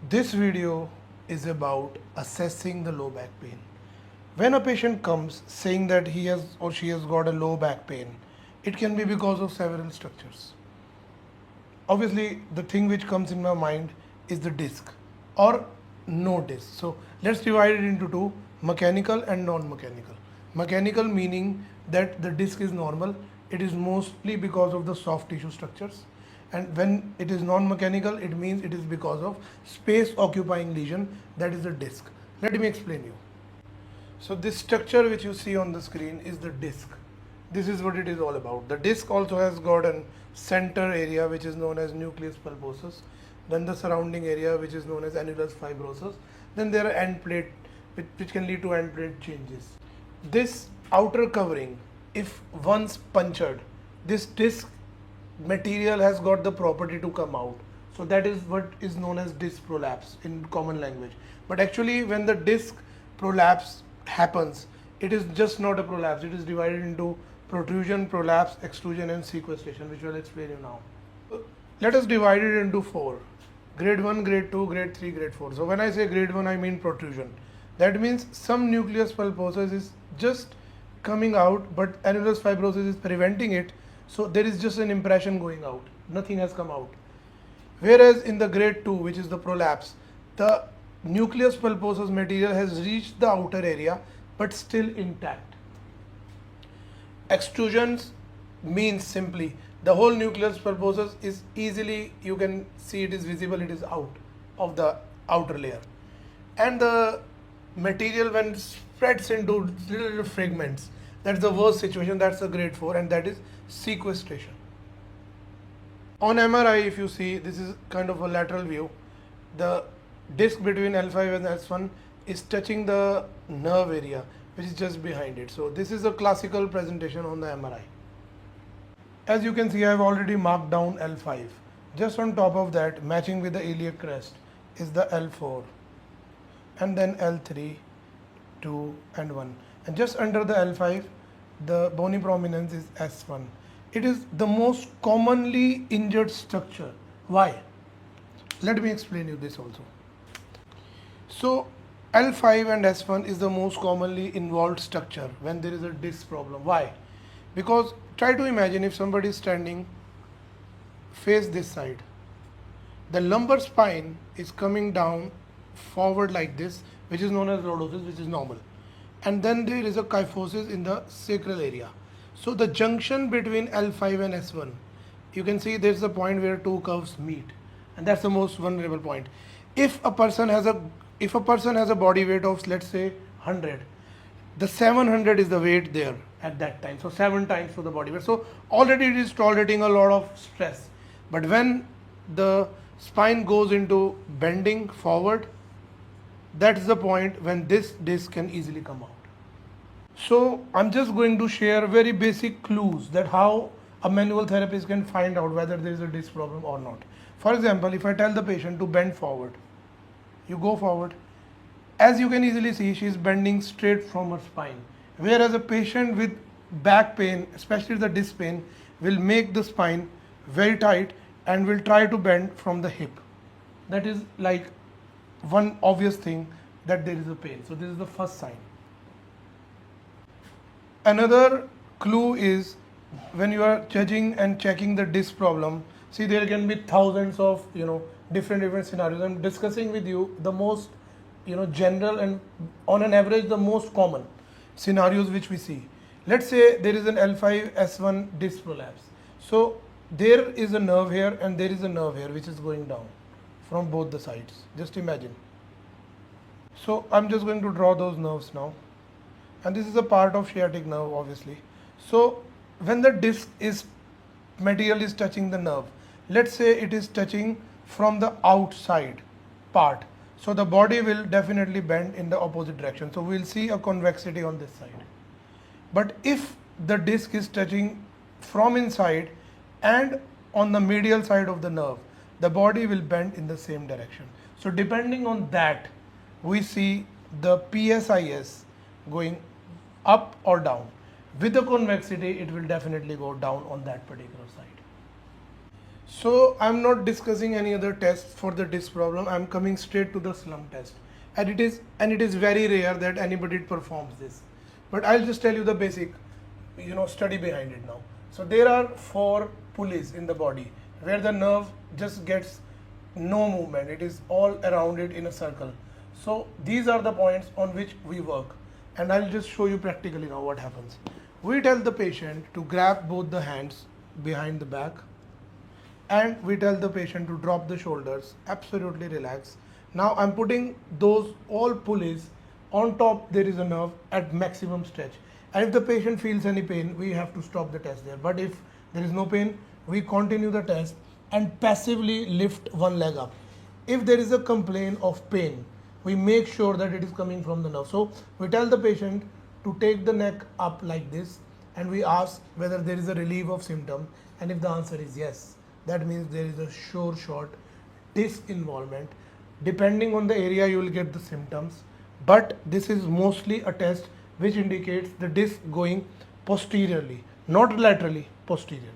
This video is about assessing the low back pain. When a patient comes saying that he has or she has got a low back pain, it can be because of several structures. Obviously, the thing which comes in my mind is the disc or no disc. So let's divide it into two, mechanical and non-mechanical. Mechanical meaning that the disc is normal, it is mostly because of the soft tissue structures. And when it is non-mechanical, it means it is because of space occupying lesion, that is the disc. Let me explain you. So this structure which you see on the screen is the disc. This is what it is all about. The disc also has got a center area which is known as nucleus pulposus, then the surrounding area which is known as annulus fibrosus, then there are end plate which can lead to end plate changes. This outer covering, if once punctured, this disc material has got the property to come out. So that is what is known as disc prolapse in common language. But actually when the disc prolapse happens, it is just not a prolapse, it is divided into protrusion, prolapse, extrusion and sequestration, which I will explain you now. Let us divide it into four: grade 1, grade 2, grade 3, grade 4. So when I say grade 1, I mean protrusion. That means some nucleus pulposus is just coming out, but annulus fibrosus is preventing it. So there is just an impression going out, nothing has come out. Whereas in the grade 2, which is the prolapse, the nucleus pulposus material has reached the outer area but still intact. Extrusions means simply the whole nucleus pulposus is easily, you can see it is visible, it is out of the outer layer. And the material when spreads into little fragments, that's the worst situation, that's the grade 4, and that is sequestration. On MRI, if you see, this is kind of a lateral view. The disc between L5 and S1 is touching the nerve area, which is just behind it. So this is a classical presentation on the MRI. As you can see, I have already marked down L5. Just on top of that, matching with the iliac crest, is the L4, and then L3, 2 and 1. And just under the L5, the bony prominence is S1. It is the most commonly injured structure. Why? Let me explain you this also. So L5 and S1 is the most commonly involved structure when there is a disc problem. Why? Because try to imagine if somebody is standing face this side. The lumbar spine is coming down forward like this, which is known as lordosis, which is normal. And then there is a kyphosis in the sacral area. So the junction between L5 and S1, you can see there's a point where two curves meet, and that's the most vulnerable point. If a person has a body weight of, let's say, 100, the 700 is the weight there at that time. So 7 times for the body weight. So already it is tolerating a lot of stress. But when the spine goes into bending forward, that's the point when this disc can easily come out. So I'm just going to share very basic clues that how a manual therapist can find out whether there is a disc problem or not. For example, if I tell the patient to bend forward, you go forward. As you can easily see, she is bending straight from her spine. Whereas a patient with back pain, especially the disc pain, will make the spine very tight and will try to bend from the hip. That is like one obvious thing that there is a pain. So this is the first sign. Another clue is when you are judging and checking the disc problem. See, there can be thousands of different scenarios. I'm discussing with you the most general and on an average the most common scenarios which we see. Let's say there is an L5 S1 disc prolapse. So there is a nerve here and there is a nerve here which is going down from both the sides. Just imagine. So I'm just going to draw those nerves now. And this is a part of sciatic nerve, obviously. So when the disc material is touching the nerve, let's say it is touching from the outside part. So the body will definitely bend in the opposite direction. So we'll see a convexity on this side. But if the disc is touching from inside and on the medial side of the nerve, the body will bend in the same direction. So depending on that, we see the PSIS going up or down. With the convexity, it will definitely go down on that particular side. So I'm not discussing any other tests for the disc problem. I'm coming straight to the slump test, and it is very rare that anybody performs this. But I'll just tell you the basic, study behind it now. So there are four pulleys in the body where the nerve just gets no movement. It is all around it in a circle. So these are the points on which we work, and I'll just show you practically now what happens. We tell the patient to grab both the hands behind the back, and we tell the patient to drop the shoulders, absolutely relax. Now I'm putting those all pulleys on top. There is a nerve at maximum stretch, and if the patient feels any pain, we have to stop the test there. But if there is no pain, we continue the test and passively lift one leg up. If there is a complaint of pain, we make sure that it is coming from the nerve. So we tell the patient to take the neck up like this, and we ask whether there is a relief of symptom, and if the answer is yes, that means there is a sure shot disc involvement. Depending on the area, you will get the symptoms, but this is mostly a test which indicates the disc going posteriorly, not laterally, posteriorly.